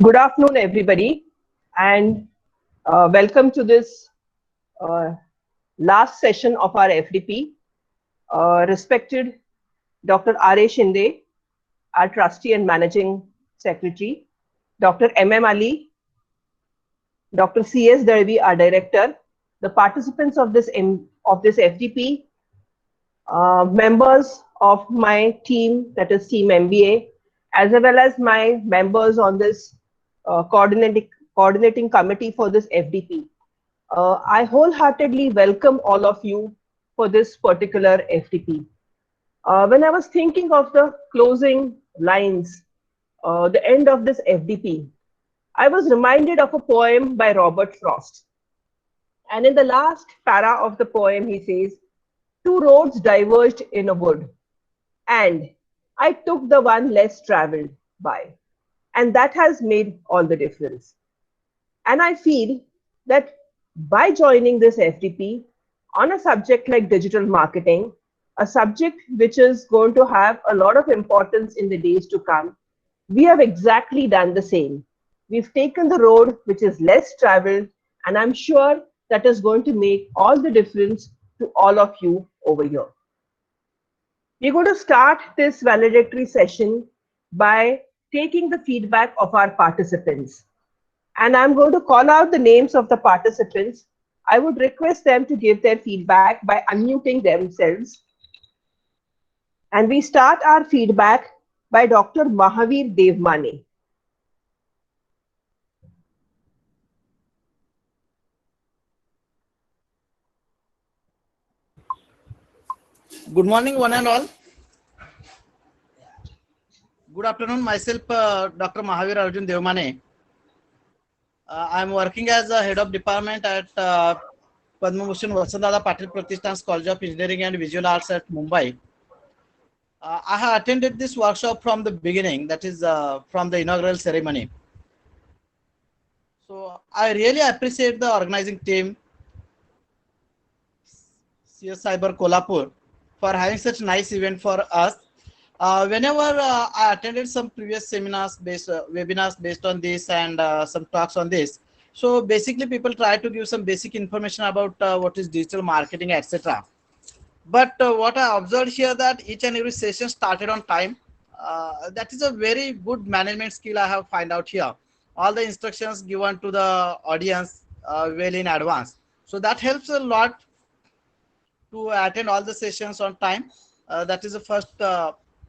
Good afternoon, everybody, and welcome to this uh, last session of our FDP. Respected Dr. R.A. Shinde, our trustee and managing secretary, Dr. M.M. Ali, Dr. C.S. Darvi, our director, the participants of this FDP, members of my team, that is Team MBA, as well as my members on this coordinating committee for this FDP. I wholeheartedly welcome all of you for this particular FDP. When I was thinking of the closing lines, the end of this FDP, I was reminded of a poem by Robert Frost. And in the last para of the poem, he says, two roads diverged in a wood, and I took the one less traveled by. And that has made all the difference. And I feel that by joining this FDP on a subject like digital marketing, a subject which is going to have a lot of importance in the days to come, we have exactly done the same. We've taken the road which is less traveled, and I'm sure that is going to make all the difference to all of you over here. We're going to start this valedictory session by taking the feedback of our participants. And I'm going to call out the names of the participants. I would request them to give their feedback by unmuting themselves. And we start our feedback by Dr. Mahavir Devmane. Good morning, one and all. Good afternoon. Myself, Dr. Mahavir Arjun Devmane. I'm working as a head of department at Padma Bhushan Vasantdada Patil Pratishthan's College of Engineering and Visual Arts at Mumbai. I have attended this workshop from the beginning, that is from the inaugural ceremony. So I really appreciate the organizing team, CS Cyber Kolhapur, for having such a nice event for us. Whenever I attended some previous seminars webinars based on this and some talks on this. So basically people try to give some basic information about what is digital marketing, etc. But what I observed here that each and every session started on time. That is a very good management skill I have find out here. All the instructions given to the audience well in advance. So that helps a lot to attend all the sessions on time. That is the first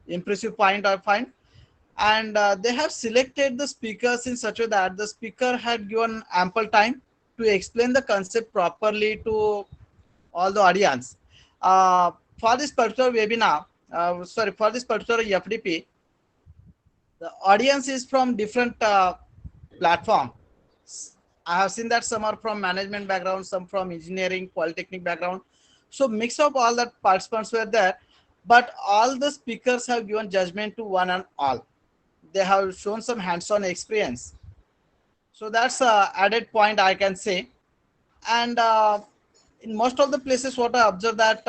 impressive point I find. And they have selected the speakers in such a way that the speaker had given ample time to explain the concept properly to all the audience. For this particular webinar, for this particular FDP, the audience is from different platforms. I have seen that some are from management background, some from engineering, polytechnic background. So mix of all that participants were there, but all the speakers have given judgment to one and all. They have shown some hands-on experience. So that's a added point I can say. And in most of the places, what I observed that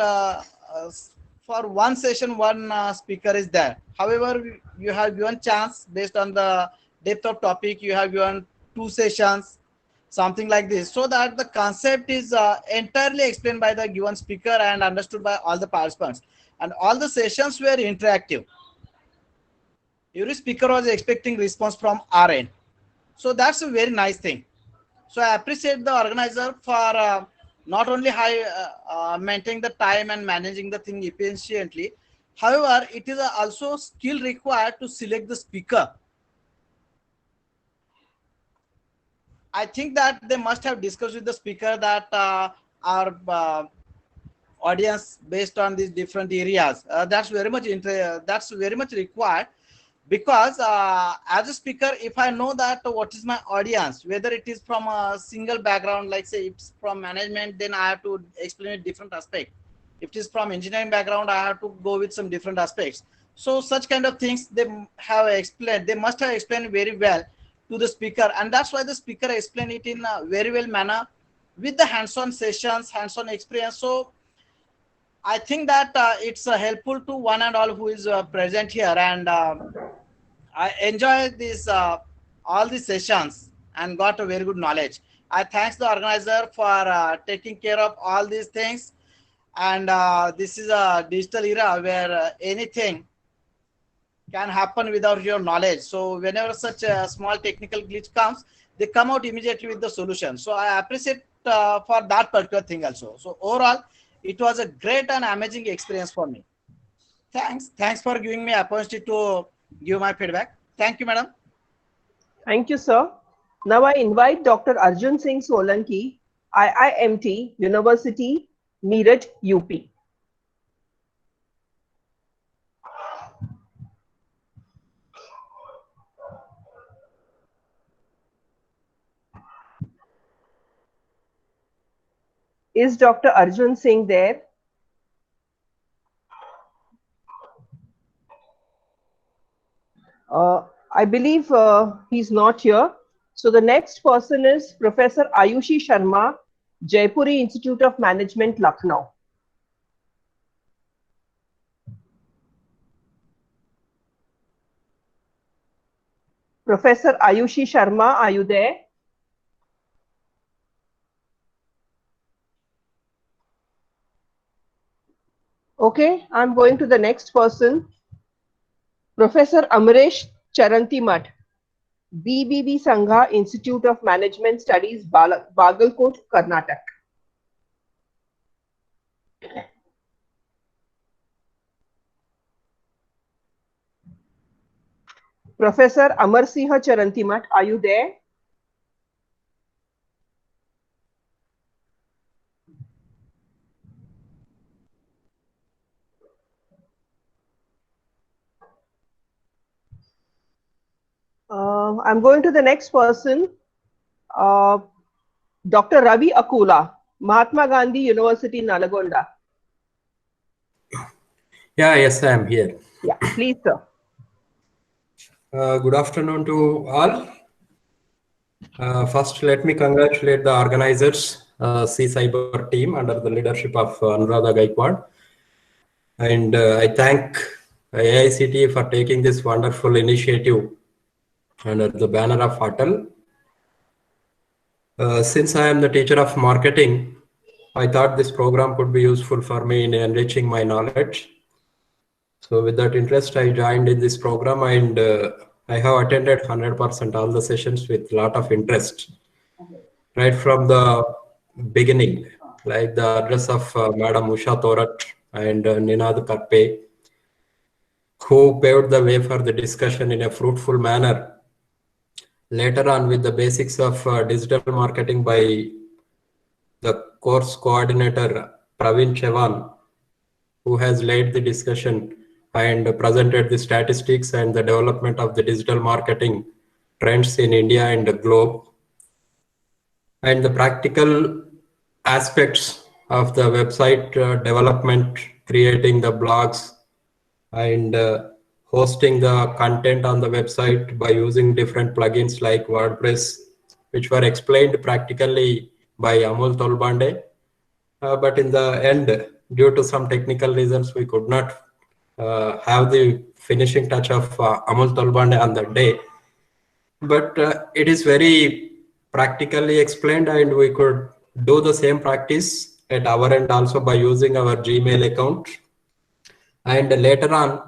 for one session, one speaker is there. However, you have given chance based on the depth of topic. You have given two sessions, something like this, so that the concept is entirely explained by the given speaker and understood by all the participants. And all the sessions were interactive. Every speaker was expecting response from our end. So that's a very nice thing. So I appreciate the organizer for not only maintaining the time and managing the thing efficiently. However, it is also skill required to select the speaker. I think that they must have discussed with the speaker that our audience based on these different areas. That's very much required, because as a speaker, if I know that what is my audience, whether it is from a single background, like say it's from management, then I have to explain a different aspect. If it is from engineering background, I have to go with some different aspects. So such kind of things they must have explained very well to the speaker, and that's why the speaker explained it in a very well manner with the hands-on sessions, hands-on experience. So I think that it's helpful to one and all who is present here, and I enjoy this all these sessions and got a very good knowledge. I thanks the organizer for taking care of all these things, and this is a digital era where anything can happen without your knowledge. So whenever such a small technical glitch comes, they come out immediately with the solution. So I appreciate for that particular thing also. So overall, it was a great and amazing experience for me. Thanks for giving me opportunity to give my feedback. Thank you, madam. Thank you, sir. Now I invite Dr. Arjun Singh Solanki, IIMT, University, Meerut, UP. Is Dr. Arjun Singh there? I believe he's not here. So the next person is Professor Ayushi Sharma, Jaipuri Institute of Management, Lucknow. Professor Ayushi Sharma, are you there? Okay, I'm going to the next person. Professor Amresh Charantimat, BBB Sangha Institute of Management Studies, Bagalkot, Karnataka. Professor Amar Singh Charantimat, are you there? I'm going to the next person. Dr. Ravi Akula, Mahatma Gandhi University, Nalgonda. Yeah, yes, I am here. Yeah, please, sir. Good afternoon to all. First, let me congratulate the organizers, C-Cyber team under the leadership of Anuradha Gaikwad. And I thank AICTE for taking this wonderful initiative under the banner of Atal. Since I am the teacher of marketing, I thought this program could be useful for me in enriching my knowledge. So with that interest, I joined in this program, and I have attended 100% all the sessions with a lot of interest. Right from the beginning, like the address of Madam Usha Thorat and Ninad Karpe, who paved the way for the discussion in a fruitful manner. Later on, with the basics of digital marketing by the course coordinator Praveen Chevan, who has led the discussion and presented the statistics and the development of the digital marketing trends in India and the globe, and the practical aspects of the website development, creating the blogs and hosting the content on the website by using different plugins like WordPress, which were explained practically by Amol Tolbande. But in the end, due to some technical reasons, we could not have the finishing touch of Amol Tolbande on that day. But it is very practically explained, and we could do the same practice at our end also by using our Gmail account. And later on,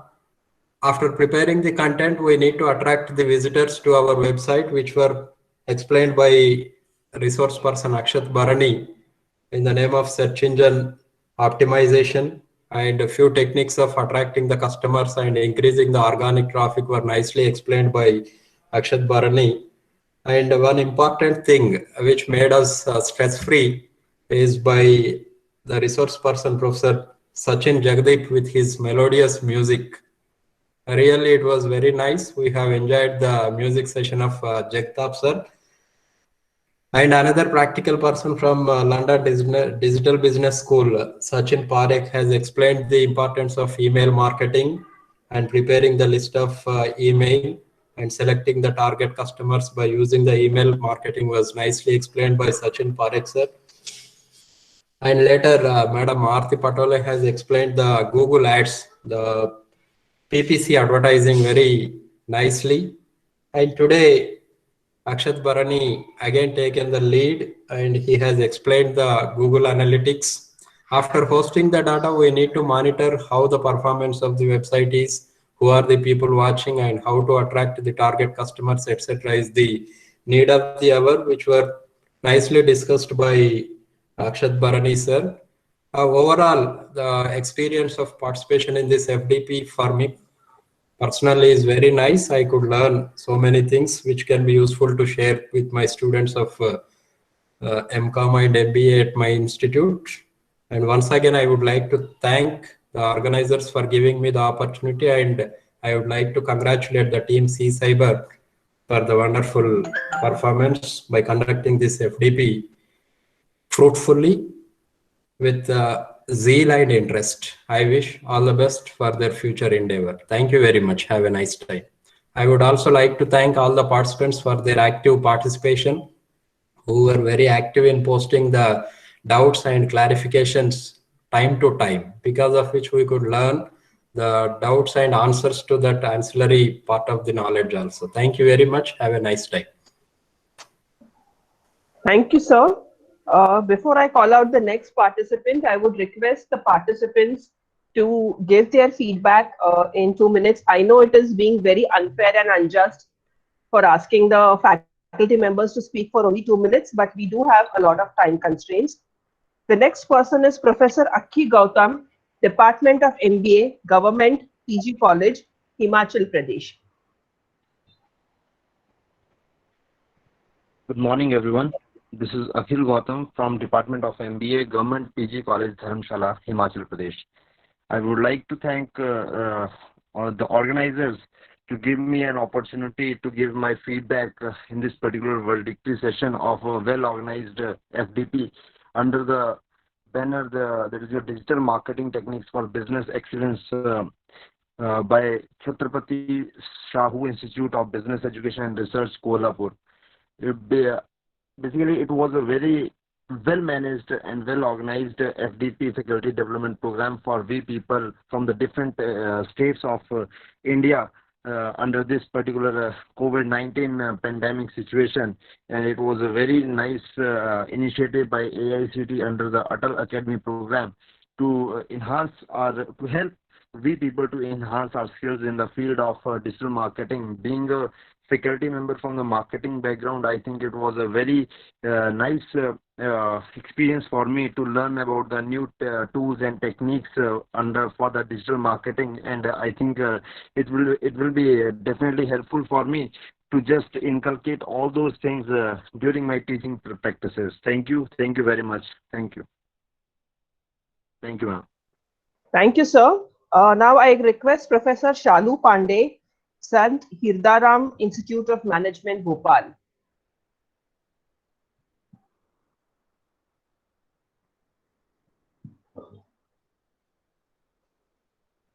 after preparing the content, we need to attract the visitors to our website, which were explained by resource person Akshat Bharani in the name of search engine optimization, and a few techniques of attracting the customers and increasing the organic traffic were nicely explained by Akshat Bharani. And one important thing which made us stress-free is by the resource person, Professor Sachin Jagdeep, with his melodious music. Really, it was very nice. We have enjoyed the music session of Jagtap sir. And another practical person from London Digital Business School, Sachin Parekh, has explained the importance of email marketing and preparing the list of email and selecting the target customers by using the email marketing was nicely explained by Sachin Parekh sir. And later, Madam Aarti Patole has explained the Google Ads, the PPC advertising very nicely. And today, Akshat Bharani again taken the lead and he has explained the Google Analytics. After hosting the data, we need to monitor how the performance of the website is, who are the people watching, and how to attract the target customers, etc. is the need of the hour, which were nicely discussed by Akshat Bharani sir. Overall, the experience of participation in this FDP for me personally is very nice. I could learn so many things which can be useful to share with my students of MCOM and MBA at my institute. And once again, I would like to thank the organizers for giving me the opportunity, and I would like to congratulate the team C Cyber for the wonderful performance by conducting this FDP fruitfully with zeal and interest. I wish all the best for their future endeavor. Thank you very much. Have a nice time. I would also like to thank all the participants for their active participation, who were very active in posting the doubts and clarifications time to time, because of which we could learn the doubts and answers to that ancillary part of the knowledge also. Thank you very much. Have a nice day. Thank you, sir. Before I call out the next participant, I would request the participants to give their feedback in 2 minutes. I know it is being very unfair and unjust for asking the faculty members to speak for only 2 minutes, but we do have a lot of time constraints. The next person is Professor Akhi Gautam, Department of MBA, Government, PG College, Himachal Pradesh. Good morning, everyone. This is Akhil Gautam from Department of MBA, Government PG College, Dharamshala, Himachal Pradesh. I would like to thank the organizers to give me an opportunity to give my feedback in this particular valedictory session of a well-organized FDP under the banner, there is a digital marketing techniques for business excellence by Chhatrapati Shahu Institute of Business Education and Research, Kolhapur. Basically, it was a very well managed and well organized FDP faculty development program for we people from the different states of India under this particular COVID-19 pandemic situation. And it was a very nice initiative by AICT under the Atal Academy program to enhance to help we people to enhance our skills in the field of digital marketing. Being a faculty member from the marketing background, I think it was a very nice experience for me to learn about the new tools and techniques for the digital marketing, and I think it will be definitely helpful for me to just inculcate all those things during my teaching practices. Thank you very much. Thank you, ma'am. Thank you, sir. Now I request Professor Shalu Pandey, Sant Hirdaram Institute of Management, Bhopal.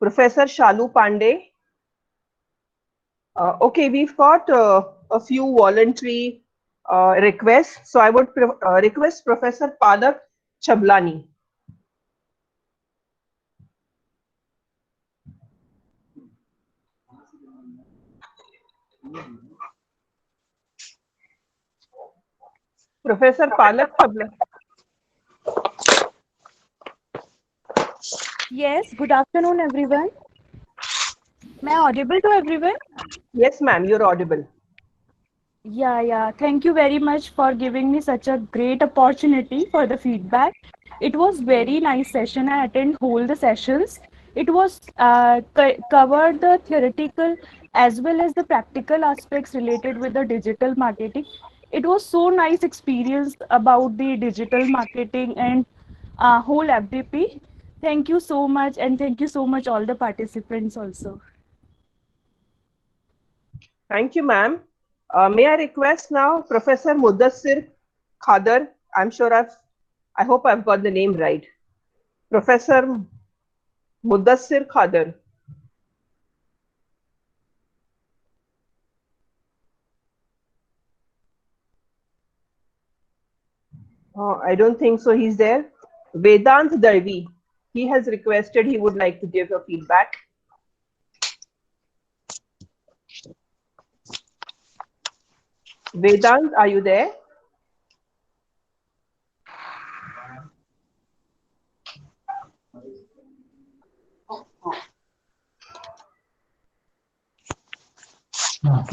Professor Shalu Pandey. Okay, we've got a few voluntary requests. So I would request Professor Palak Chablani. Professor Palak Chablani. Yes, good afternoon, everyone. Am I audible to everyone? Yes, ma'am, you're audible. Yeah. Thank you very much for giving me such a great opportunity for the feedback. It was very nice session. I attended all the sessions. It was covered the theoretical as well as the practical aspects related with the digital marketing. It was so nice experience about the digital marketing and whole FDP. Thank you so much, and thank you so much all the participants also. Thank you, ma'am. May I request now Professor Mudassir Khadar? I hope I've got the name right. Professor Mudassir Khadar. I don't think so. He's there. Vedant Darvi. He has requested he would like to give a feedback. Vedant, are you there?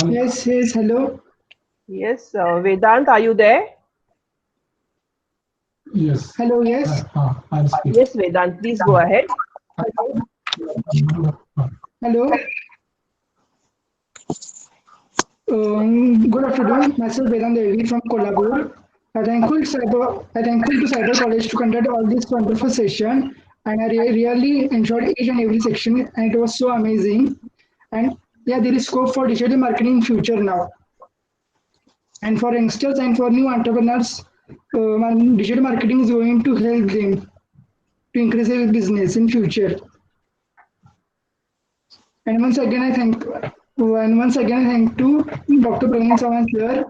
Yes, yes, hello. Yes, Vedant, are you there? Yes. Hello, yes. Yes, Vedant, please go ahead. Hello. Good afternoon. Myself Vedant Devi from Kolhapur. I thankful to Cyber College to conduct all this wonderful session, and I really enjoyed each and every section, and it was so amazing. And yeah, there is scope for digital marketing in future now, and for youngsters and for new entrepreneurs, digital marketing is going to help them to increase their business in future. And once again I thank to Dr. Praveen Sawan sir,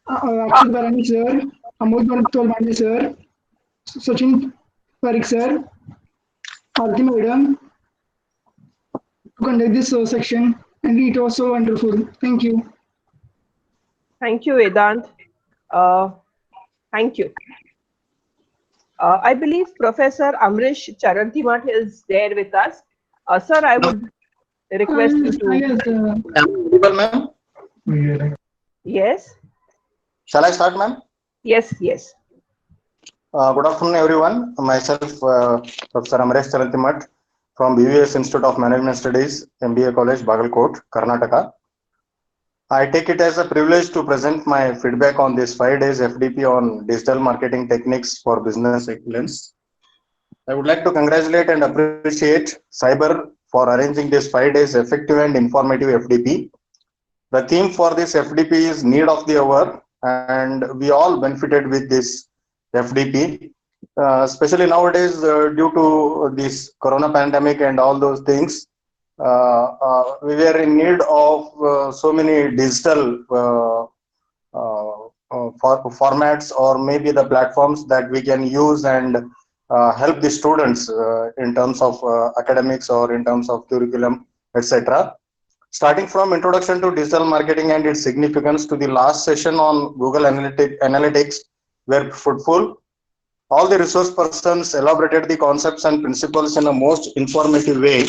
Akshit Barani sir, Amol Tolmani sir, Sachin Parik sir, Aarti madam to conduct this section, and it was so wonderful. Thank you. Thank you, Vedant. Thank you. I believe Professor Amrish Charantimat is there with us. Sir, I would request you to. Yes, Am I audible, ma'am? Yes, Shall I start, ma'am? yes, yes. Good afternoon, everyone. Myself, Professor Amresh Charantimat from BVS Institute of Management Studies, MBA College, Bagalkot, Karnataka. I take it as a privilege to present my feedback on this 5 days FDP on digital marketing techniques for business excellence. I would like to congratulate and appreciate Cyber for arranging this 5 days effective and informative FDP. The theme for this FDP is need of the hour, and we all benefited with this FDP, especially nowadays due to this corona pandemic and all those things. We were in need of so many digital formats or maybe the platforms that we can use and help the students in terms of academics or in terms of curriculum, etc. Starting from introduction to digital marketing and its significance to the last session on Google Analytics were fruitful. All the resource persons elaborated the concepts and principles in a most informative way.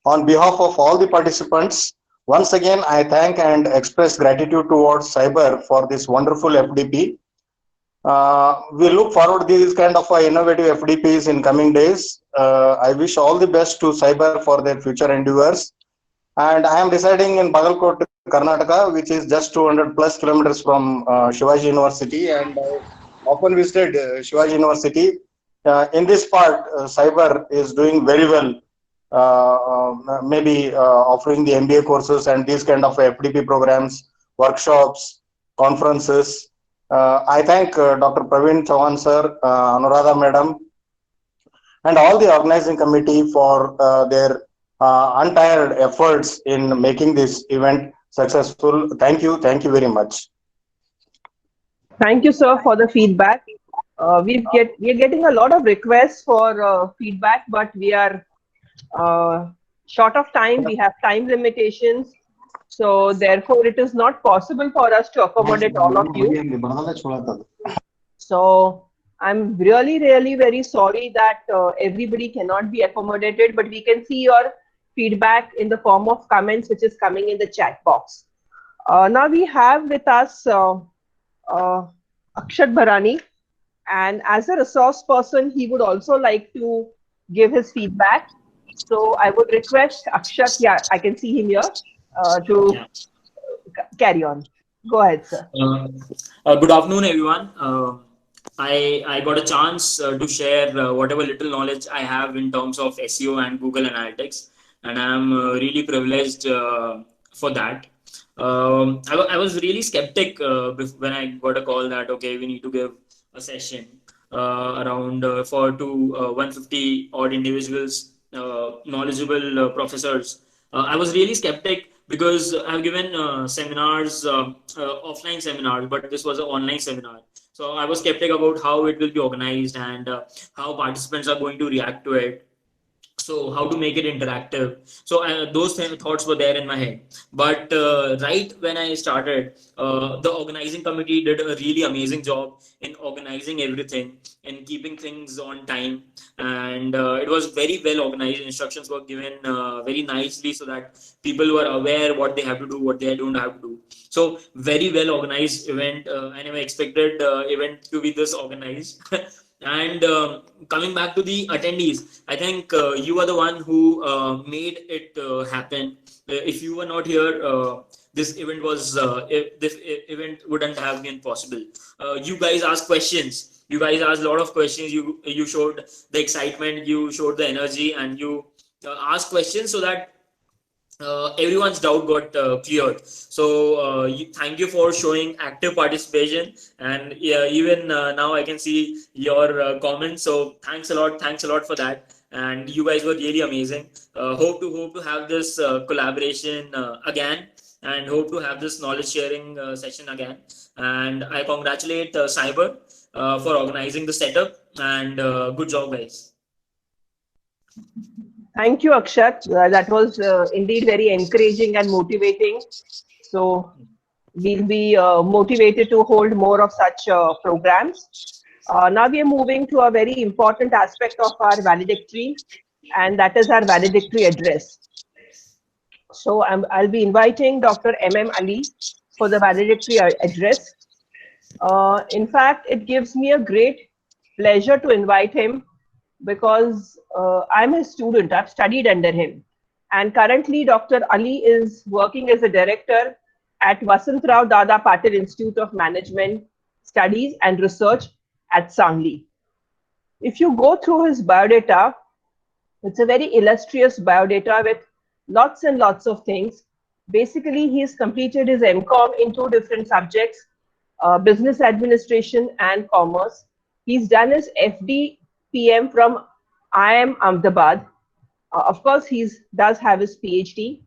On behalf of all the participants, once again, I thank and express gratitude towards Cyber for this wonderful FDP. We look forward to these kind of innovative FDPs in coming days. I wish all the best to Cyber for their future endeavors. And I am residing in Bagalkot, Karnataka, which is just 200 plus kilometers from Shivaji University, and I often visited Shivaji University. In this part, Cyber is doing very well. Maybe offering the MBA courses and these kind of FDP programs, workshops, conferences. I thank Dr. Praveen Chavan sir, Anuradha madam, and all the organizing committee for their untired efforts in making this event successful. Thank you very much. Thank you, sir, for the feedback. We are getting a lot of requests for feedback, but we are short of time. We have time limitations, so therefore it is not possible for us to accommodate all of you. So I'm really very sorry that everybody cannot be accommodated, but we can see your feedback in the form of comments which is coming in the chat box. Now we have with us Akshat Bharani, and as a resource person he would also like to give his feedback. So I would request Akshat, yeah, I can see him here, to carry on. Go ahead, sir. Good afternoon, everyone. I got a chance to share whatever little knowledge I have in terms of SEO and Google Analytics, and I'm really privileged for that. I was really skeptic when I got a call that, okay, we need to give a session around 150 odd individuals, knowledgeable professors. I was really skeptic because I've given seminars, offline seminars, but this was an online seminar. So I was skeptic about how it will be organized and how participants are going to react to it. So how to make it interactive. So those thoughts were there in my head. But right when I started, the organizing committee did a really amazing job in organizing everything and keeping things on time. And it was very well organized. Instructions were given very nicely so that people were aware what they have to do, what they don't have to do. So very well organized event. I never expected event to be this organized. And coming back to the attendees, I think you are the one who made it happen. If you were not here, this event wouldn't have been possible. You guys asked questions. You guys asked a lot of questions. You showed the excitement. You showed the energy, and you asked questions so that everyone's doubt got cleared. So thank you for showing active participation, and yeah, even now I can see your comments. So thanks a lot for that. And you guys were really amazing. Hope to have this collaboration again, and hope to have this knowledge sharing session again. And I congratulate Cyber for organizing the setup, and good job, guys. Thank you, Akshat. That was indeed very encouraging and motivating. So we'll be motivated to hold more of such programs. Now we are moving to a very important aspect of our valedictory, and that is our valedictory address. So I'll be inviting Dr. M.M. Ali for the valedictory address. In fact, it gives me a great pleasure to invite him because I'm his student. I've studied under him. And currently, Dr. Ali is working as a director at Vasantrao Dada Patil Institute of Management Studies and Research at Sangli. If you go through his biodata, it's a very illustrious biodata with lots and lots of things. Basically, he's completed his MCOM in 2 different subjects, business administration and commerce. He's done his FD PM from IIM Ahmedabad. Of course, he does have his PhD.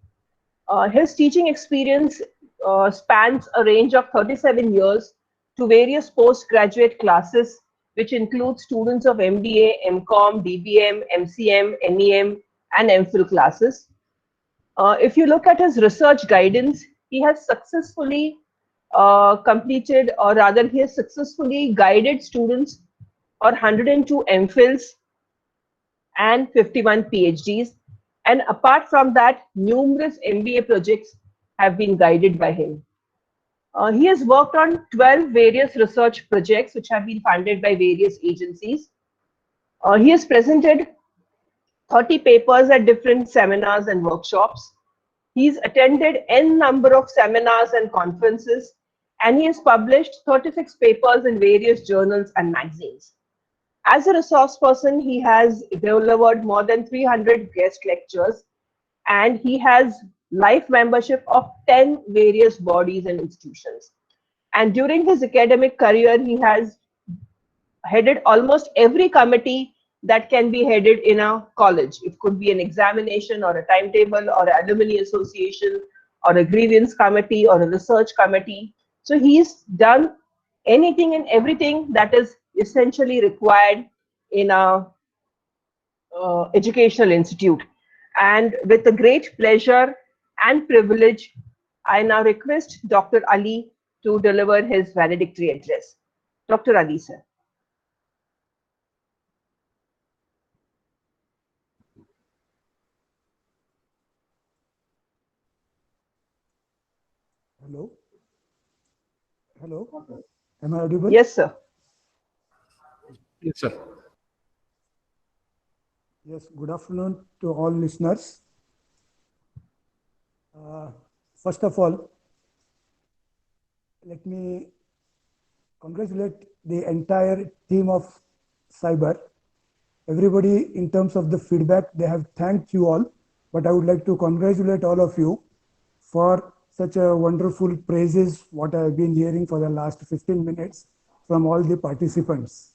His teaching experience spans a range of 37 years to various postgraduate classes, which include students of MBA, MCOM, DBM, MCM, NEM, and MPhil classes. If you look at his research guidance, he has successfully completed, or rather, he has successfully guided students for 102 MPhils and 51 PhDs. And apart from that, numerous MBA projects have been guided by him. He has worked on 12 various research projects which have been funded by various agencies. He has presented 30 papers at different seminars and workshops. He's attended n number of seminars and conferences, and he has published 36 papers in various journals and magazines. As a resource person, he has delivered more than 300 guest lectures, and he has life membership of 10 various bodies and institutions. And during his academic career, he has headed almost every committee that can be headed in a college. It could be an examination or a timetable or an alumni association or a grievance committee or a research committee. So he's done anything and everything that is essentially required in a educational institute. And with a great pleasure and privilege, I now request Dr. Ali to deliver his valedictory address. Dr. Ali, sir. Hello. Hello. Am I audible? Yes, sir. Yes, sir. Yes, good afternoon to all listeners. First of all, let me congratulate the entire team of Cyber. Everybody, in terms of the feedback, they have thanked you all, but I would like to congratulate all of you for such a wonderful praises, what I have been hearing for the last 15 minutes from all the participants.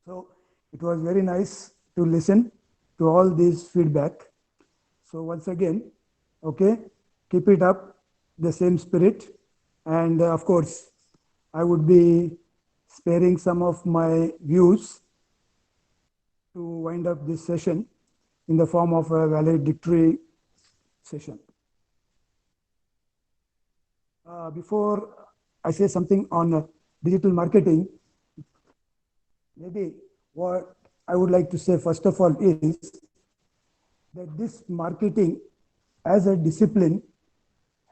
So it was very nice to listen to all these feedback. So once again, okay, keep it up, the same spirit. And of course, I would be sparing some of my views to wind up this session in the form of a valedictory session. Before I say something on digital marketing, maybe what I would like to say first of all is that this marketing as a discipline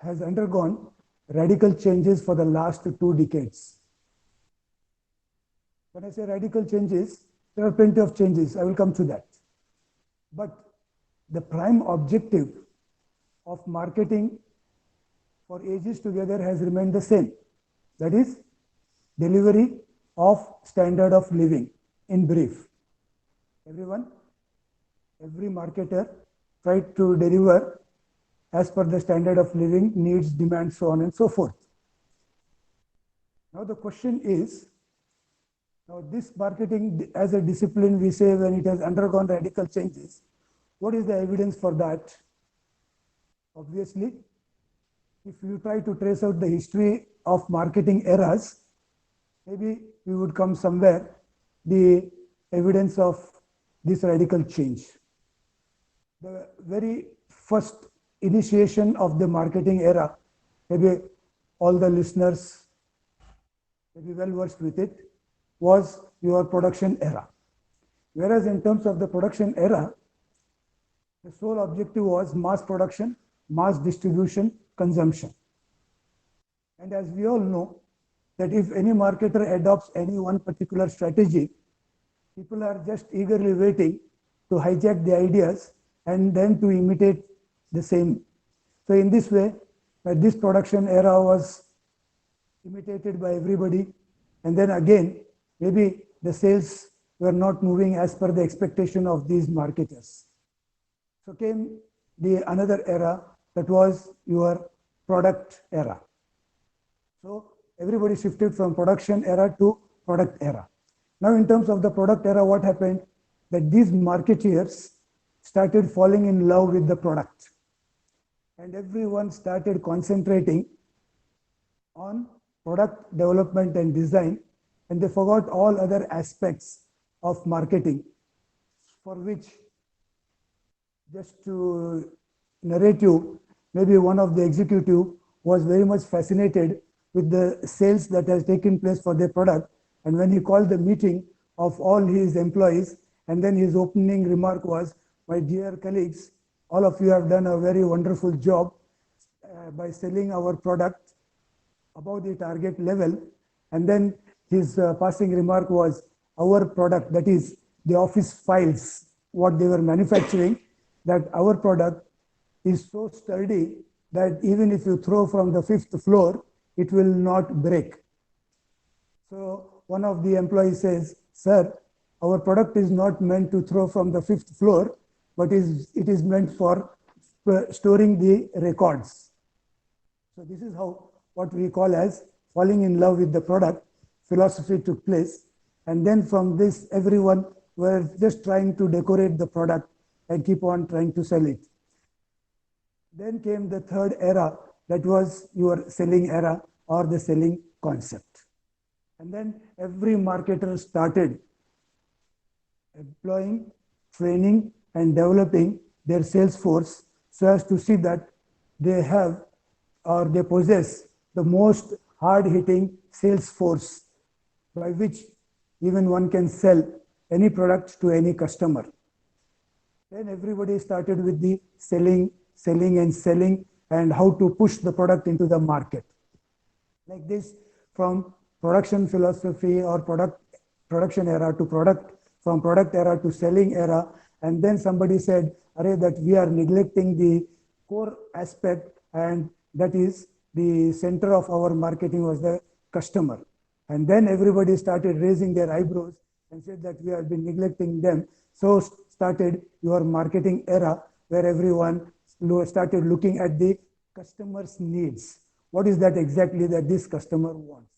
has undergone radical changes for the last 2 decades. When I say radical changes, there are plenty of changes. I will come to that. But the prime objective of marketing for ages together has remained the same. That is delivery of standard of living. In brief, every marketer tried to deliver as per the standard of living, needs, demands, so on and so forth. Now the question is, now this marketing as a discipline, we say when it has undergone radical changes, what is the evidence for that? Obviously, if you try to trace out the history of marketing eras, maybe we would come somewhere the evidence of this radical change. The very first initiation of the marketing era, maybe all the listeners may be well versed with it, was your production era. Whereas in terms of the production era, the sole objective was mass production, mass distribution, consumption. And as we all know, that if any marketer adopts any one particular strategy, people are just eagerly waiting to hijack the ideas and then to imitate the same. So in this way, this production era was imitated by everybody. And then again, maybe the sales were not moving as per the expectation of these marketers. So came the another era, that was your product era. So everybody shifted from production era to product era. Now in terms of the product era, what happened? That these marketeers started falling in love with the product. And everyone started concentrating on product development and design, and they forgot all other aspects of marketing, for which, just to narrate you, maybe one of the executive was very much fascinated with the sales that has taken place for their product. And when he called the meeting of all his employees, and then his opening remark was, "My dear colleagues, all of you have done a very wonderful job by selling our product above the target level." And then his passing remark was, "Our product, that is the office files, what they were manufacturing, that our product is so sturdy that even if you throw from the 5th floor, it will not break." So one of the employees says, "Sir, our product is not meant to throw from the 5th floor, but it is meant for storing the records." So this is how what we call as falling in love with the product philosophy took place. And then from this, everyone were just trying to decorate the product and keep on trying to sell it. Then came the third era, that was your selling era or the selling concept. And then every marketer started employing, training, and developing their sales force so as to see that they have or they possess the most hard-hitting sales force by which even one can sell any product to any customer. Then everybody started with the selling, and how to push the product into the market. Like this, from production philosophy or production era to product, from product era to selling era. And then somebody said, "Array, that we are neglecting the core aspect, and that is the center of our marketing was the customer." And then everybody started raising their eyebrows and said that we have been neglecting them. So started your marketing era, where everyone started looking at the customer's needs. What is that exactly that this customer wants?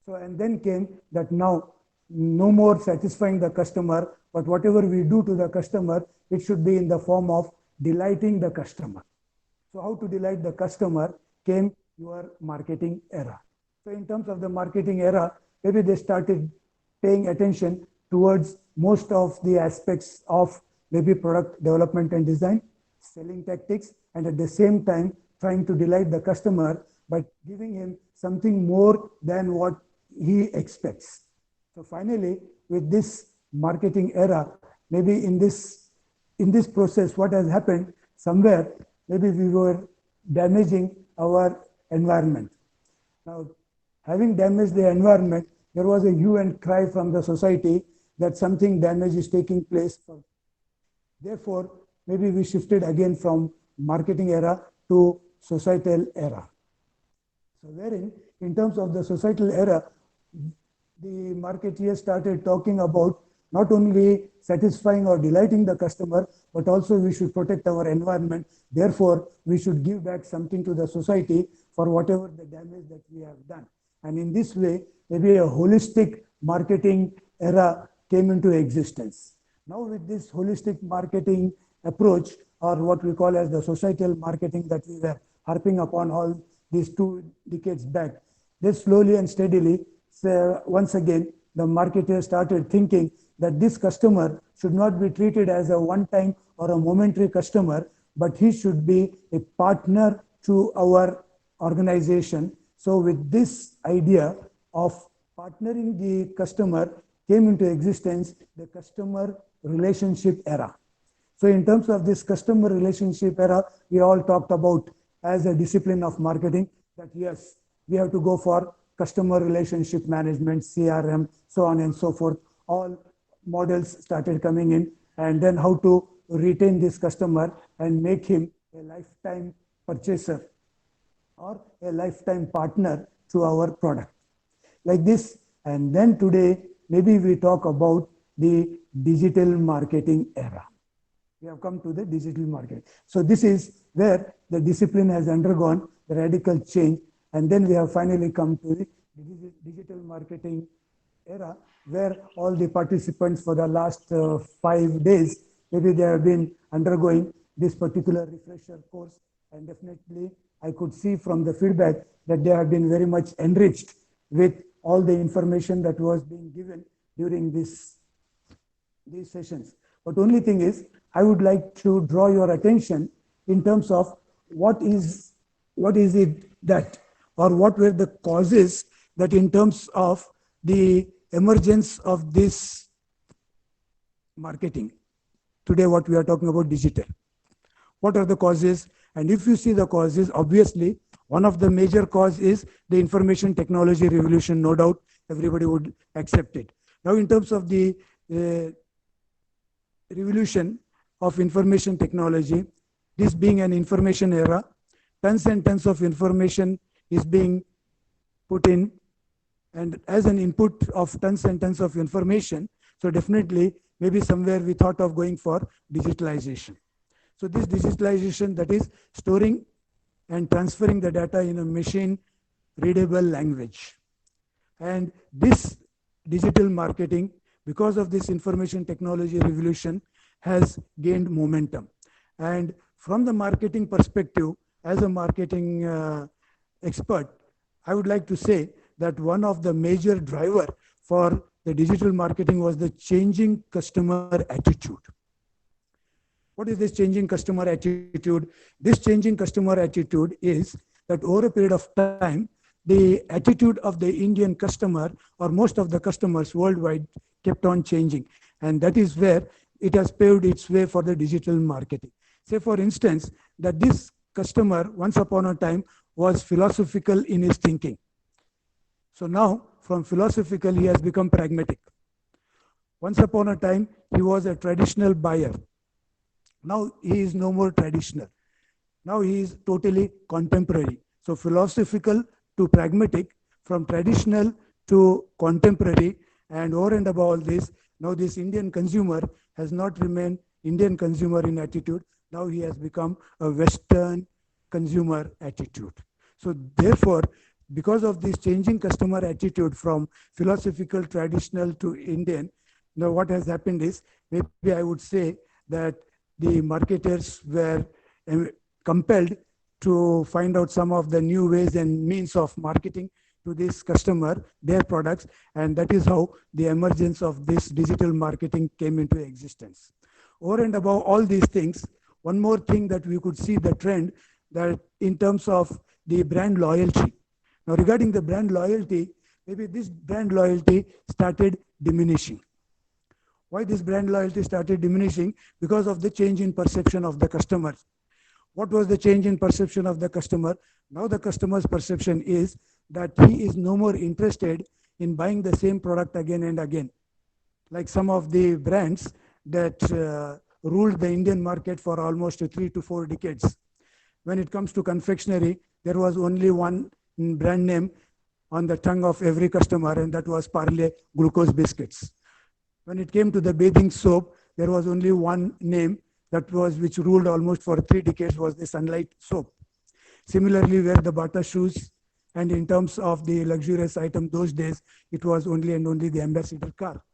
So, and then came that now no more satisfying the customer, but whatever we do to the customer, it should be in the form of delighting the customer. So how to delight the customer came your marketing era. So in terms of the marketing era, maybe they started paying attention towards most of the aspects of maybe product development and design, selling tactics, and at the same time trying to delight the customer by giving him something more than what he expects. So finally, with this marketing era, maybe in this process, what has happened, somewhere maybe we were damaging our environment. Now, having damaged the environment, there was a hue and cry from the society that something damage is taking place. Therefore, maybe we shifted again from marketing era to societal era. So wherein, in terms of the societal era, the marketeers started talking about not only satisfying or delighting the customer, but also we should protect our environment. Therefore, we should give back something to the society for whatever the damage that we have done. And in this way, maybe a holistic marketing era came into existence. Now with this holistic marketing approach, or what we call as the societal marketing that we were harping upon all these 2 decades back, they slowly and steadily, once again, the marketers started thinking that this customer should not be treated as a one-time or a momentary customer, but he should be a partner to our organization. So with this idea of partnering the customer came into existence the customer relationship era. So in terms of this customer relationship era, we all talked about as a discipline of marketing that yes, we have to go for customer relationship management, CRM, so on and so forth. All models started coming in, and then how to retain this customer and make him a lifetime purchaser or a lifetime partner to our product. Like this, and then today, maybe we talk about the digital marketing era. We have come to the digital market. So this is where the discipline has undergone the radical change, and then we have finally come to the digital marketing era, where all the participants for the last 5 days, maybe they have been undergoing this particular refresher course, and definitely I could see from the feedback that they have been very much enriched with all the information that was being given during these sessions. But only thing is, I would like to draw your attention in terms of what is it that, or what were the causes that in terms of the emergence of this marketing. Today, what we are talking about digital. What are the causes? And if you see the causes, obviously, one of the major cause is the information technology revolution. No doubt, everybody would accept it. Now, in terms of the revolution of information technology, this being an information era, tons and tons of information is being put in, and as an input of tons and tons of information, so definitely maybe somewhere we thought of going for digitalization. So this digitalization, that is storing and transferring the data in a machine readable language. And this digital marketing, because of this information technology revolution, has gained momentum. And from the marketing perspective, as a marketing expert, I would like to say that one of the major driver for the digital marketing was the changing customer attitude. What is this changing customer attitude? This changing customer attitude is that over a period of time, the attitude of the Indian customer, or most of the customers worldwide, kept on changing. And that is where it has paved its way for the digital marketing. Say, for instance, that this customer, once upon a time, was philosophical in his thinking. So now, from philosophical, he has become pragmatic. Once upon a time, he was a traditional buyer. Now, he is no more traditional. Now, he is totally contemporary. So, philosophical to pragmatic, from traditional to contemporary, and over and above all this, now this Indian consumer has not remained Indian consumer in attitude. Now, he has become a Western consumer attitude. So, therefore, because of this changing customer attitude from philosophical, traditional to Indian, now what has happened is, maybe I would say that the marketers were compelled to find out some of the new ways and means of marketing to this customer their products, and that is how the emergence of this digital marketing came into existence. Over and above all these things, one more thing that we could see the trend, that in terms of the brand loyalty. Now regarding the brand loyalty, maybe this brand loyalty started diminishing. Why this brand loyalty started diminishing? Because of the change in perception of the customers. What was the change in perception of the customer? Now the customer's perception is that he is no more interested in buying the same product again and again. Like some of the brands that ruled the Indian market for almost 3 to 4 decades. When it comes to confectionery, there was only one brand name on the tongue of every customer, and that was Parle glucose biscuits. When it came to the bathing soap, there was only one name which ruled almost for 3 decades, was the Sunlight soap. Similarly, where the Bata shoes, and in terms of the luxurious item those days, it was only and only the Ambassador car.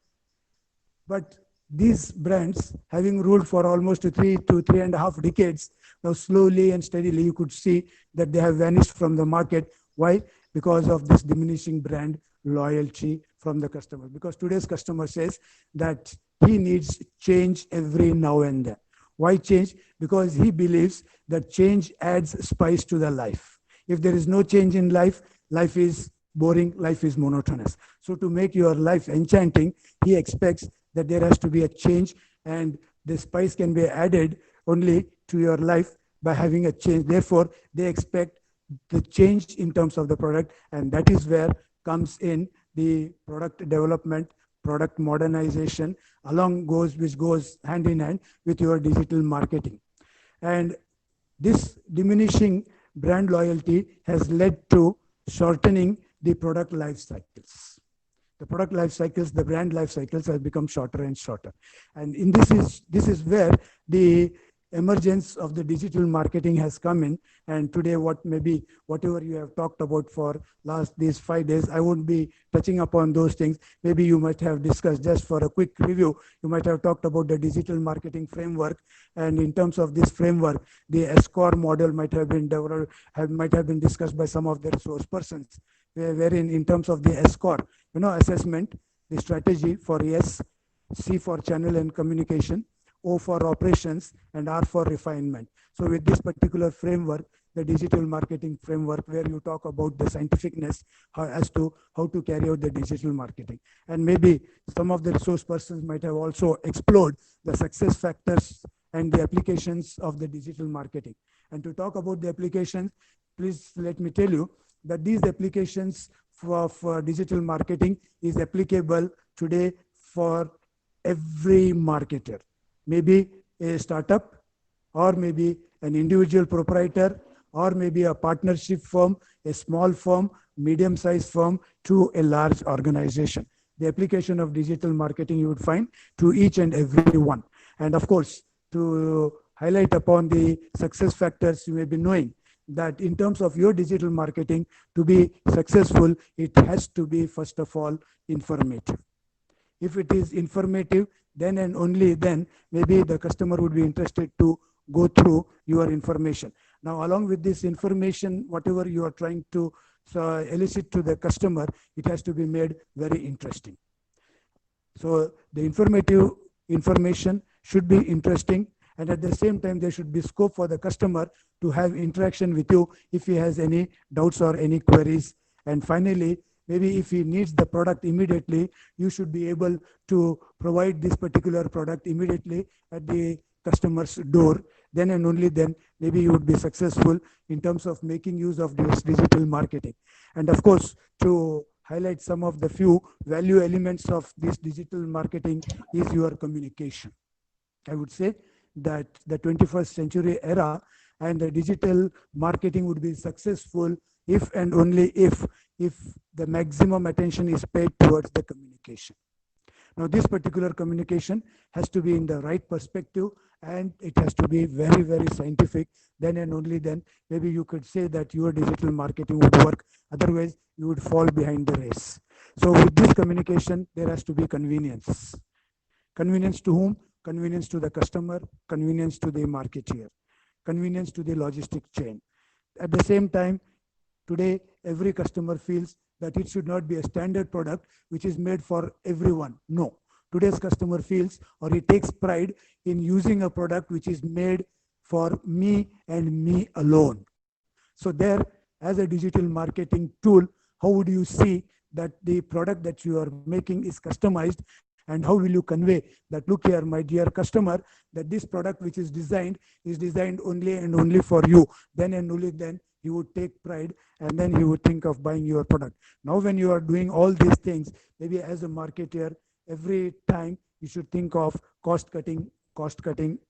But these brands, having ruled for almost 3 to 3.5 decades, now slowly and steadily you could see that they have vanished from the market. Why? Because of this diminishing brand loyalty from the customer. Because today's customer says that he needs change every now and then. Why change? Because he believes that change adds spice to the life. If there is no change in life, life is boring, life is monotonous. So to make your life enchanting, he expects that there has to be a change, and the spice can be added only to your life by having a change. Therefore, they expect the change in terms of the product, and that is where comes in the product development, product modernization, which goes hand in hand with your digital marketing. And this diminishing brand loyalty has led to shortening the product life cycles. The product life cycles, the brand life cycles have become shorter and shorter. And in this is where the emergence of the digital marketing has come in. And today, whatever you have talked about for these 5 days, I won't be touching upon those things. Maybe you might have discussed, just for a quick review, you might have talked about the digital marketing framework. And in terms of this framework, the SCORE model might have been developed, might have been discussed by some of the resource persons, wherein in terms of the SCORE, assessment, the strategy for S, C for channel and communication, O for operations, and R for refinement. So with this particular framework, the digital marketing framework, where you talk about the scientificness as to how to carry out the digital marketing. And maybe some of the resource persons might have also explored the success factors and the applications of the digital marketing. And to talk about the applications, please let me tell you that these applications for digital marketing is applicable today for every marketer. Maybe a startup, or maybe an individual proprietor, or maybe a partnership firm, a small firm, medium-sized firm, to a large organization. The application of digital marketing you would find to each and every one. And of course, to highlight upon the success factors, you may be knowing that in terms of your digital marketing, to be successful, it has to be, first of all, informative. If it is informative, then and only then maybe the customer would be interested to go through your information. Now, along with this information, whatever you are trying to elicit to the customer, it has to be made very interesting. So the information should be interesting, and at the same time, there should be scope for the customer to have interaction with you if he has any doubts or any queries. And finally, maybe if he needs the product immediately, you should be able to provide this particular product immediately at the customer's door. Then and only then, maybe you would be successful in terms of making use of this digital marketing. And of course, to highlight some of the few value elements of this digital marketing is your communication. I would say that the 21st century era and the digital marketing would be successful if and only if the maximum attention is paid towards the communication. Now, this particular communication has to be in the right perspective, and it has to be very, very scientific. Then and only then, maybe you could say that your digital marketing would work. Otherwise, you would fall behind the race. So with this communication, there has to be convenience. Convenience to whom? Convenience to the customer, convenience to the marketeer, convenience to the logistic chain. At the same time, today, every customer feels that it should not be a standard product which is made for everyone. No. Today's customer feels or he takes pride in using a product which is made for me and me alone. So there, as a digital marketing tool, how would you see that the product that you are making is customized, and how will you convey that, look here, my dear customer, that this product which is designed only and only for you. Then and only then he would take pride, and then he would think of buying your product. Now when you are doing all these things, maybe as a marketer, every time you should think of cost cutting,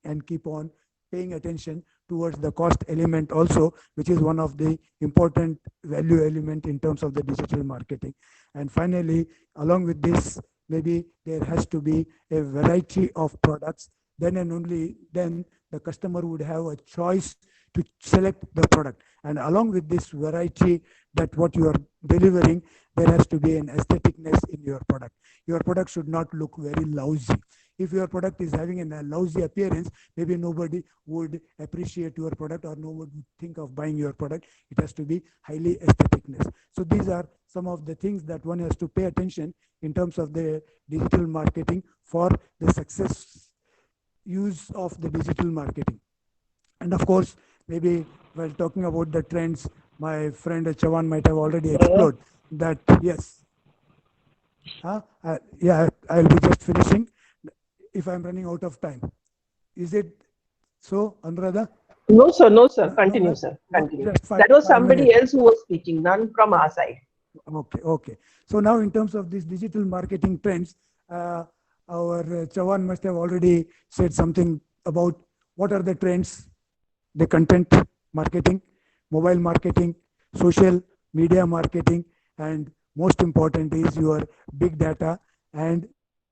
and keep on paying attention towards the cost element also, which is one of the important value element in terms of the digital marketing. And finally, along with this, maybe there has to be a variety of products. Then and only then the customer would have a choice to select the product. And along with this variety that what you are delivering, there has to be an aestheticness in your product. Your product should not look very lousy. If your product is having a lousy appearance, maybe nobody would appreciate your product or nobody would think of buying your product. It has to be highly aestheticness. So these are some of the things that one has to pay attention in terms of the digital marketing for the success use of the digital marketing. And of course, maybe while talking about the trends, my friend Chavan might have already explored that. Yes. Yeah, I'll be just finishing if I'm running out of time. Is it so, Anuradha? No, sir. No, sir. Continue, sir. Continue. That was somebody else who was speaking, none from our side. Okay. So now in terms of these digital marketing trends, our Chavan must have already said something about what are the trends: the content marketing, mobile marketing, social media marketing, and most important is your big data and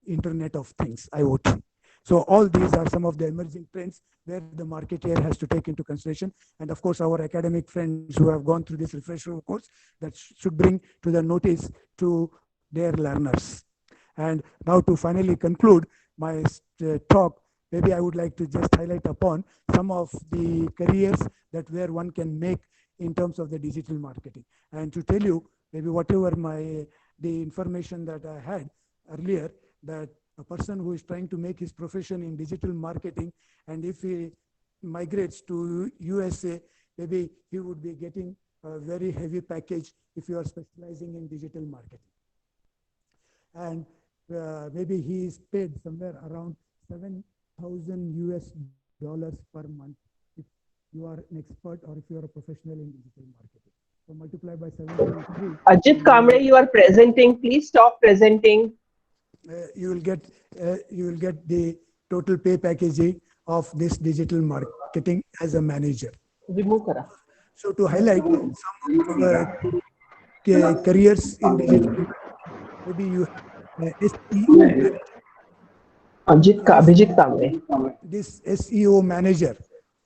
Internet of Things, IoT. So all these are some of the emerging trends where the marketer has to take into consideration. And of course, our academic friends who have gone through this refresher course, that should bring to the notice to their learners. And now to finally conclude my talk, maybe I would like to just highlight upon some of the careers that where one can make in terms of the digital marketing. And to tell you, maybe whatever the information that I had earlier, that a person who is trying to make his profession in digital marketing, and if he migrates to USA, maybe he would be getting a very heavy package if you are specializing in digital marketing. And maybe he is paid somewhere around $7,000 per month if you are an expert or if you are a professional in digital marketing. So multiply by 7.3. Ajit Kamble, you are presenting. Please stop presenting. You will get the total pay package of this digital marketing as a manager. So to highlight some careers in digital, maybe you SEO. Abhijit Kamble. This SEO manager,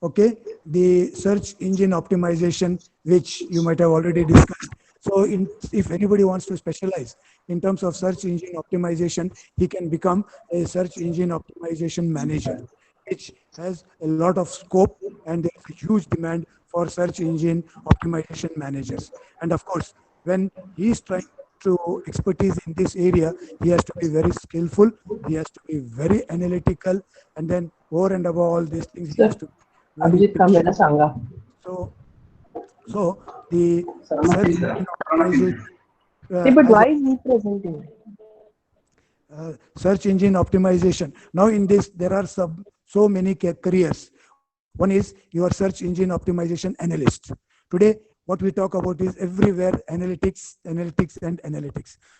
okay, the search engine optimization, which you might have already discussed. So if anybody wants to specialize in terms of search engine optimization, he can become a search engine optimization manager, which has a lot of scope, and there's a huge demand for search engine optimization managers. And of course, when he is trying to expertise in this area, he has to be very skillful, he has to be very analytical, and then over and above all these things, he has to be so the search engine optimization. But why is he presenting? Search engine optimization. Now in this, there are so many careers. One is your search engine optimization analyst. Today, what we talk about is everywhere analytics.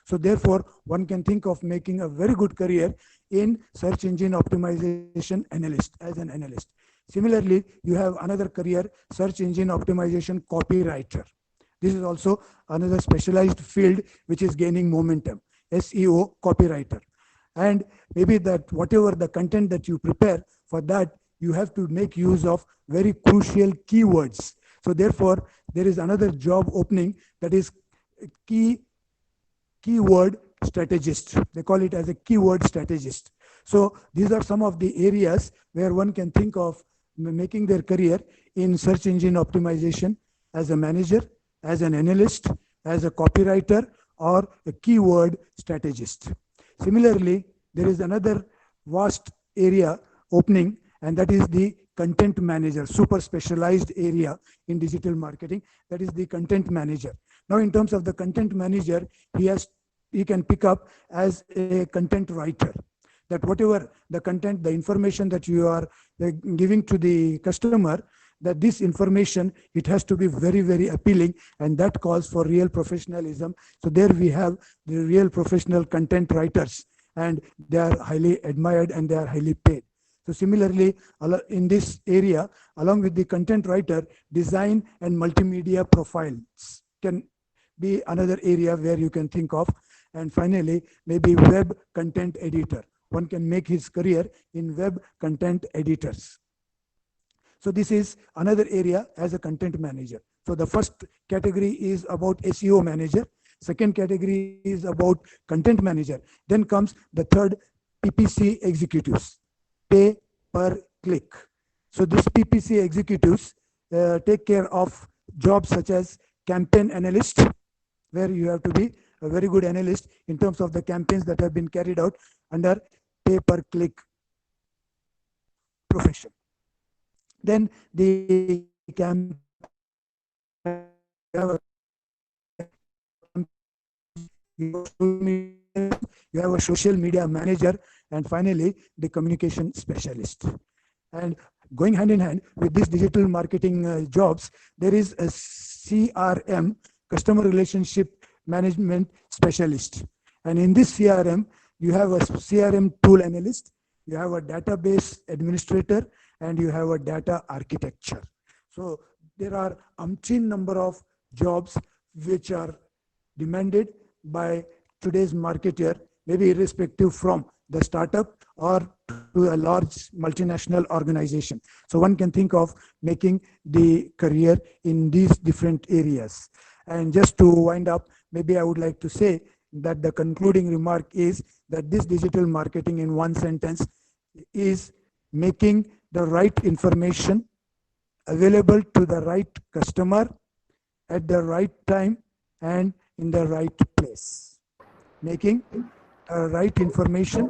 So therefore, one can think of making a very good career in search engine optimization analyst, as an analyst. Similarly, you have another career, search engine optimization copywriter. This is also another specialized field which is gaining momentum, SEO copywriter. And maybe that whatever the content that you prepare, for that you have to make use of very crucial keywords. So therefore, there is another job opening, that is keyword strategist. They call it as a keyword strategist. So these are some of the areas where one can think of making their career in search engine optimization as a manager, as an analyst, as a copywriter, or a keyword strategist. Similarly, there is another vast area opening, and that is the content manager, super specialized area in digital marketing. That is the content manager. Now, in terms of the content manager, he can pick up as a content writer, that whatever the content, the information that you are giving to the customer, that this information, it has to be very, very appealing, and that calls for real professionalism. So there we have the real professional content writers, and they are highly admired and they are highly paid. So similarly, in this area, along with the content writer, design and multimedia profiles can be another area where you can think of. And finally, maybe web content editor. One can make his career in web content editors. So this is another area as a content manager. So the first category is about SEO manager. Second category is about content manager. Then comes the third, PPC executives, pay per click. So this PPC executives take care of jobs such as campaign analyst, where you have to be a very good analyst in terms of the campaigns that have been carried out under pay per click profession. Then the campaign, you have a social media manager, and finally the communication specialist. And going hand in hand with these digital marketing jobs, there is a CRM, customer relationship management specialist. And in this CRM, you have a CRM tool analyst, you have a database administrator, and you have a data architecture. So there are umpteen number of jobs which are demanded by today's marketer, maybe irrespective from the startup or to a large multinational organization. So one can think of making the career in these different areas. And just to wind up, maybe I would like to say that the concluding remark is that this digital marketing, in one sentence, is making the right information available to the right customer at the right time and in the right place. Making the right information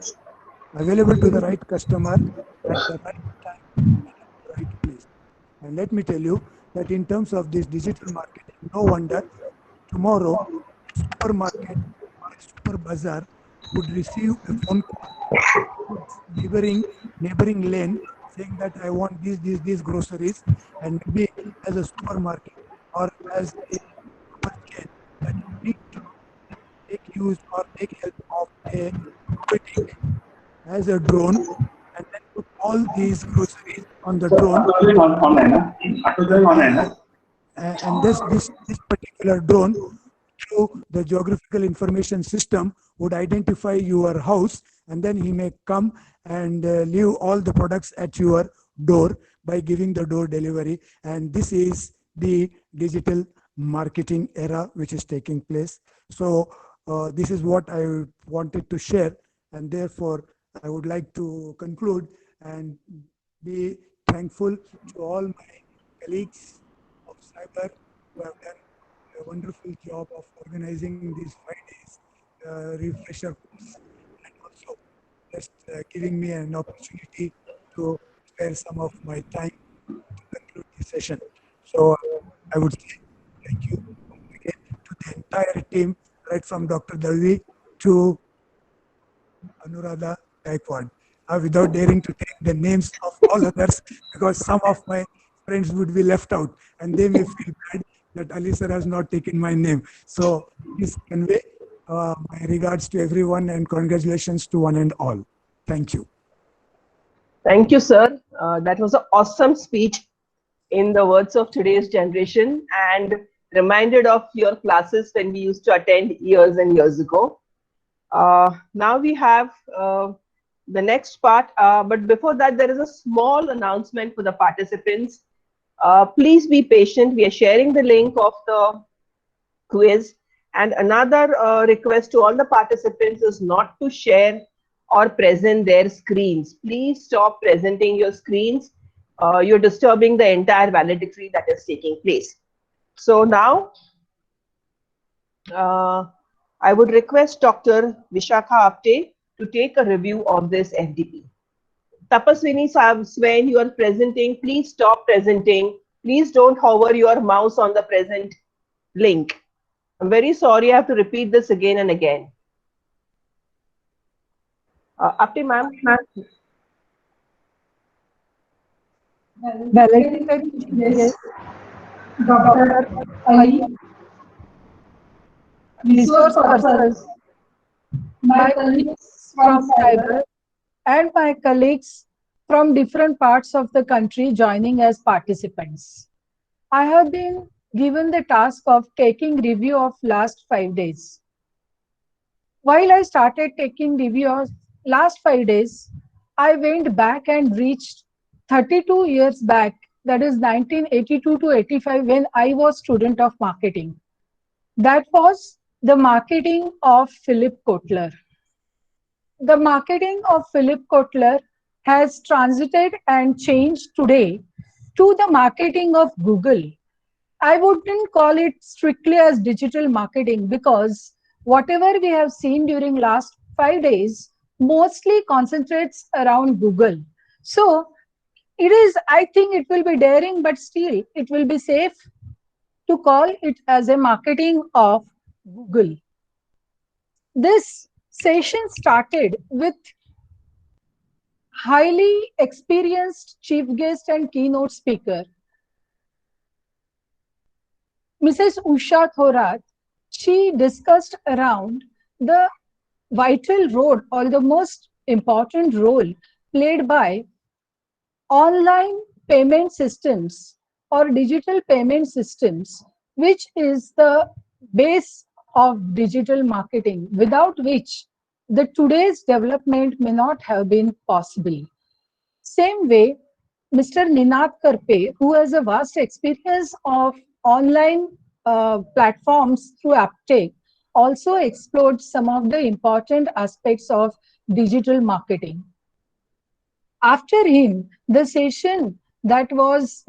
available to the right customer at the right time and at the right place. And let me tell you that in terms of this digital marketing, no wonder tomorrow a supermarket or a super bazaar would receive a phone call neighboring lane saying that I want these groceries, and maybe as a supermarket or as a super chain that you need to take use or take help of a robotic as a drone, and then put all these groceries on the drone. And this particular drone, through the geographical information system, would identify your house, and then he may come and leave all the products at your door by giving the door delivery. And this is the digital marketing era which is taking place. So this is what I wanted to share, and therefore I would like to conclude and be thankful to all my colleagues of cyber who have done a wonderful job of organizing these 5 days refresher course, and also just giving me an opportunity to spare some of my time to conclude this session. So I would say thank you again to the entire team, right from Dr. Dalvi to Anuradha Gaikwad, without daring to take the names of all others, because some of my friends would be left out and they may feel bad that Ali sir has not taken my name. So please convey my regards to everyone and congratulations to one and all. Thank you. Thank you, sir. That was an awesome speech in the words of today's generation, and reminded of your classes when we used to attend years and years ago. Now we have the next part, but before that, there is a small announcement for the participants. Please be patient. We are sharing the link of the quiz, and another request to all the participants is not to share or present their screens. Please stop presenting your screens. You're disturbing the entire valedictory that is taking place. So now I would request Dr. Vishakha Apte to take a review of this FDP. Tapaswini Swain, you are presenting. Please stop presenting. Please don't hover your mouse on the present link. I'm very sorry I have to repeat this again and again. Apte ma'am. Validated, yes. Dr. Ali, resource persons, my colleagues from cyber, and my colleagues from different parts of the country joining as participants. I have been given the task of taking review of last 5 days. While I started taking review of last 5 days, I went back and reached 32 years back, that is 1982 to 85, when I was student of marketing. That was the marketing of Philip Kotler. The marketing of Philip Kotler has transited and changed today to the marketing of Google. I wouldn't call it strictly as digital marketing, because whatever we have seen during last 5 days mostly concentrates around Google. So it is, I think it will be daring, but still it will be safe to call it as a marketing of Google. This session started with highly experienced chief guest and keynote speaker, Mrs. Usha Thorat. She discussed around the vital role or the most important role played by online payment systems or digital payment systems, which is the base of digital marketing, without which the today's development may not have been possible. Same way, Mr. Ninad Karpe, who has a vast experience of online platforms through Aptech, also explored some of the important aspects of digital marketing. After him, the session that was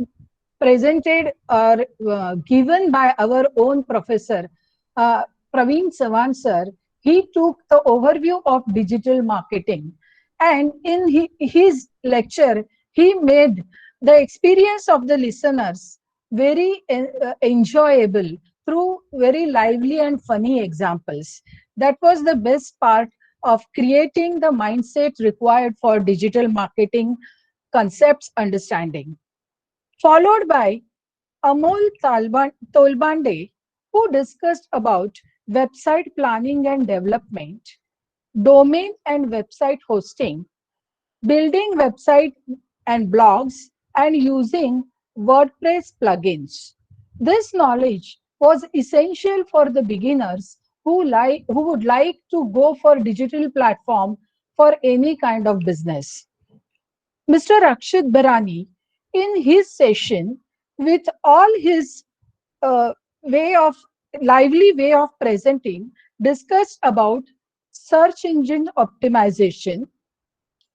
presented or given by our own professor, Praveen Sawan sir, he took the overview of digital marketing. And in his lecture, he made the experience of the listeners very enjoyable through very lively and funny examples. That was the best part of creating the mindset required for digital marketing concepts understanding. Followed by Amol Tolbande, who discussed about website planning and development, domain and website hosting, building website and blogs, and using WordPress plugins. This knowledge was essential for the beginners who would like to go for digital platform for any kind of business. Mr. Rakshit Barani, in his session, with all his lively way of presenting, discussed about search engine optimization,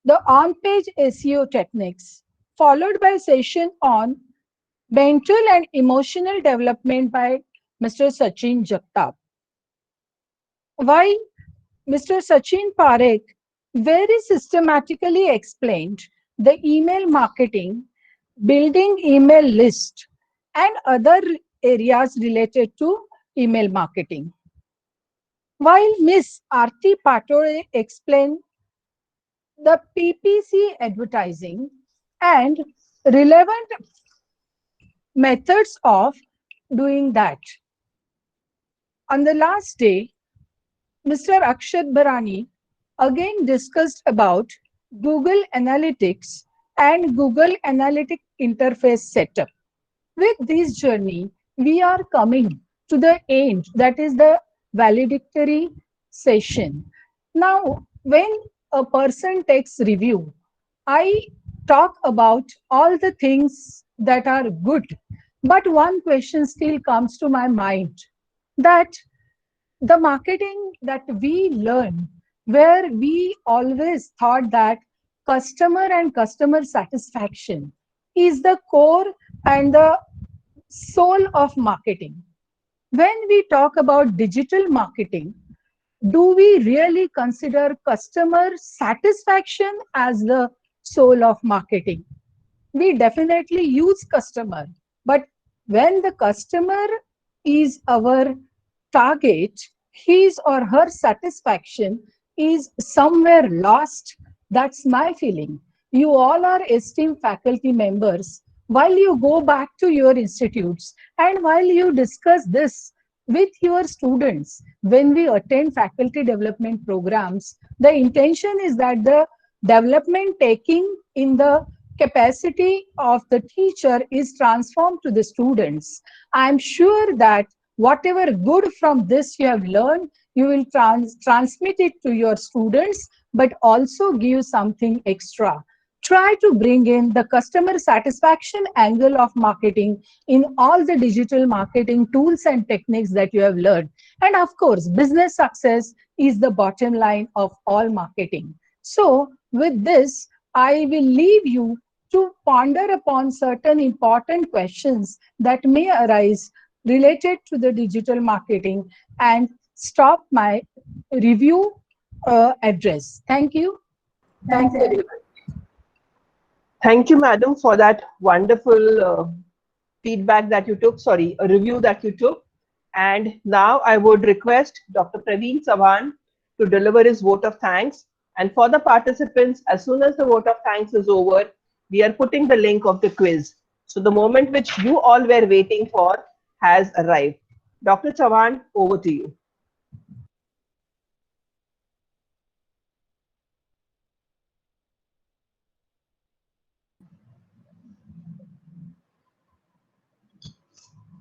the on-page SEO techniques, followed by a session on mental and emotional development by Mr. Sachin Jagtap. While Mr. Sachin Parekh very systematically explained the email marketing, building email list, and other areas related to email marketing. While Ms. Aarti Patore explained the PPC advertising and relevant methods of doing that. On the last day, Mr. Akshat Barani again discussed about Google Analytics and Google Analytics interface setup. With this journey, we are coming to the end, that is the valedictory session. Now, when a person takes review, I talk about all the things that are good, but one question still comes to my mind, that the marketing that we learn, where we always thought that customer and customer satisfaction is the core and the soul of marketing. When we talk about digital marketing, do we really consider customer satisfaction as the soul of marketing? We definitely use customer, but when the customer is our target, his or her satisfaction is somewhere lost. That's my feeling. You all are esteemed faculty members. While you go back to your institutes and while you discuss this with your students, when we attend faculty development programs, the intention is that the development taking in the capacity of the teacher is transformed to the students. I'm sure that whatever good from this you have learned, you will transmit it to your students, but also give something extra. Try to bring in the customer satisfaction angle of marketing in all the digital marketing tools and techniques that you have learned. And of course, business success is the bottom line of all marketing. So with this, I will leave you to ponder upon certain important questions that may arise related to the digital marketing and stop my review address. Thank you. Thanks, everyone. Thank you, madam, for that wonderful feedback that you took, sorry, a review that you took. And now I would request Dr. Praveen Sawan to deliver his vote of thanks. And for the participants, as soon as the vote of thanks is over, we are putting the link of the quiz. So the moment which you all were waiting for has arrived. Dr. Chavan, over to you.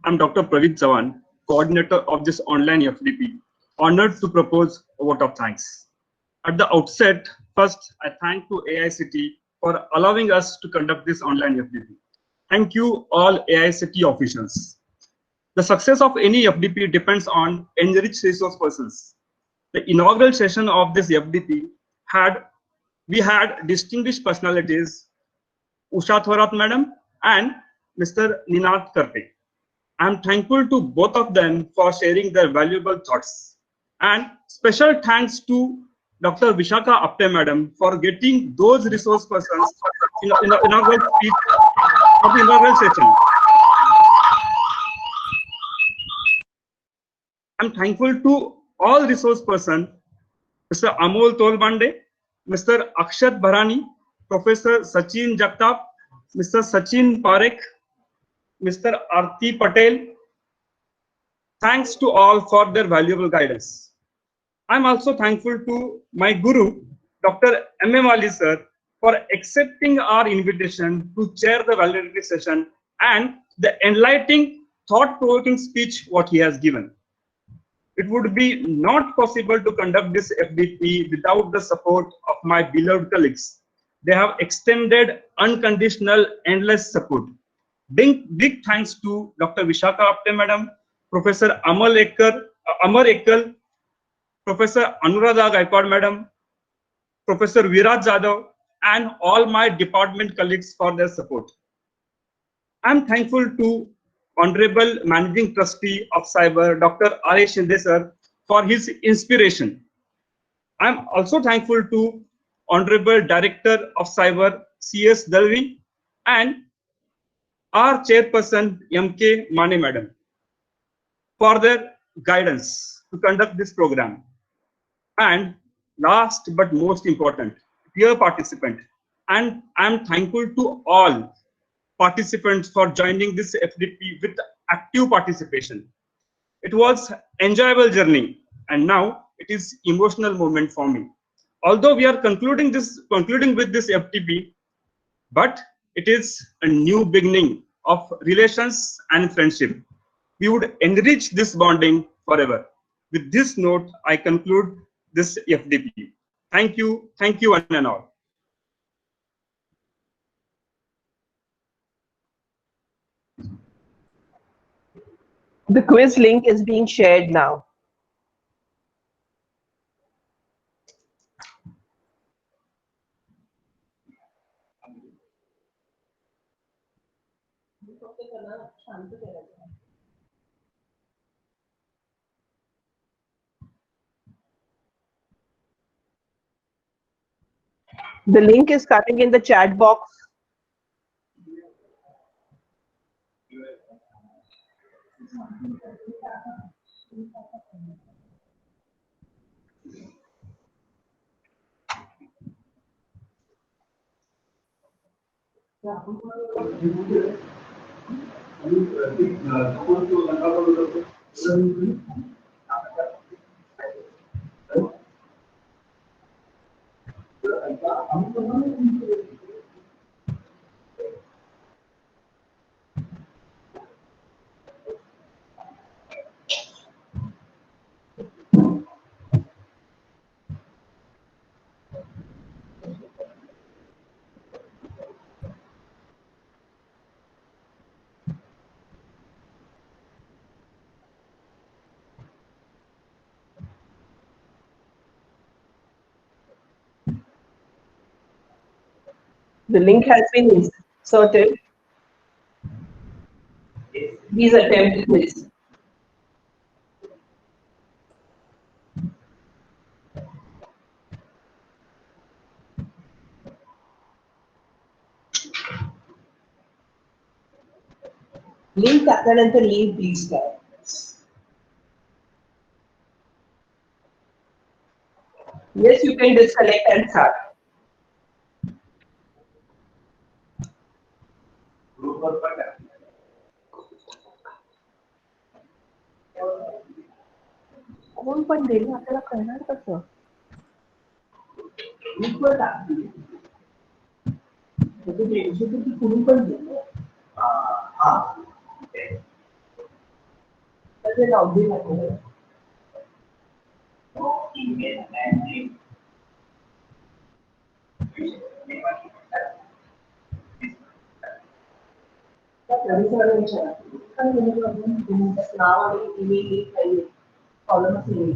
I'm Dr. Praveet Chavan, coordinator of this online FDP, honored to propose a vote of thanks. At the outset, first, I thank to AICTE for allowing us to conduct this online FDP. Thank you all AICTE officials. The success of any FDP depends on enriched resource persons. The inaugural session of this FDP we had distinguished personalities, Usha Thorat Madam and Mr. Ninad Karpe. I am thankful to both of them for sharing their valuable thoughts. And special thanks to Dr. Vishakha Apte Madam for getting those resource persons in the inaugural speech of the inaugural session. I am thankful to all resource persons, Mr. Amol Tolbande, Mr. Akshat Bharani, Professor Sachin Jagtap, Mr. Sachin Parekh, Mr. Arti Patel. Thanks to all for their valuable guidance. I'm also thankful to my guru, Dr. M.M. Ali sir, for accepting our invitation to chair the valedictory session and the enlightening, thought-provoking speech what he has given. It would be not possible to conduct this FDP without the support of my beloved colleagues. They have extended unconditional, endless support. Big thanks to Dr. Vishakha Apte Madam, Professor Amar Ekal, Professor Anuradha Gaikwad Madam, Professor Viraj Jadhav, and all my department colleagues for their support. I'm thankful to Honorable Managing Trustee of Cyber, Dr. R.A. Shinde sir, for his inspiration. I'm also thankful to Honorable Director of Cyber, C.S. Dalvi, and our chairperson, M.K. Mane Madam, for their guidance to conduct this program. And last but most important, dear participant, and I'm thankful to all participants for joining this FDP with active participation. It was enjoyable journey, and now it is emotional moment for me. Although we are concluding with this FDP, but it is a new beginning of relations and friendship. We would enrich this bonding forever. With this note, I conclude this FDP. Thank you one and all. The quiz link is being shared now. The link is coming in the chat box. The link has been inserted. Please attempt this. Link hakkadanta leave these guys. Yes, you can disconnect and start. कोण पण देईल आपल्याला कळणार कसं? Equal टाकली. म्हणजे कुठून पण देईल. त्याचे लावली नाही. नाव आणि ईमेल काही कॉलमच नाही.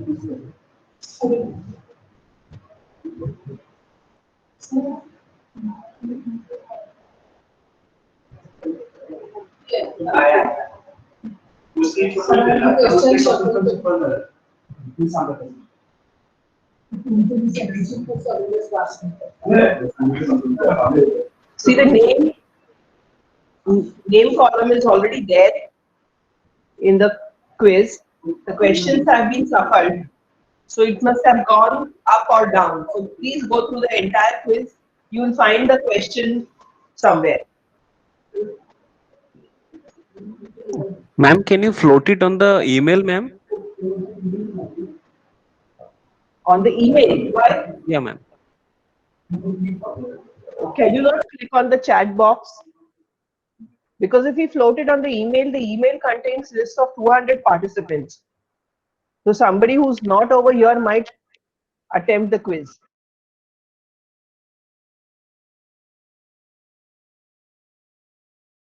See, the name column is already there in the quiz. The questions have been shuffled, so it must have gone up or down. So please go through the entire quiz. You will find the question somewhere. Ma'am, can you float it on the email, ma'am? On the email, why? Yeah, ma'am. Can you not click on the chat box? Because if we float it on the email contains list of 200 participants. So somebody who's not over here might attempt the quiz.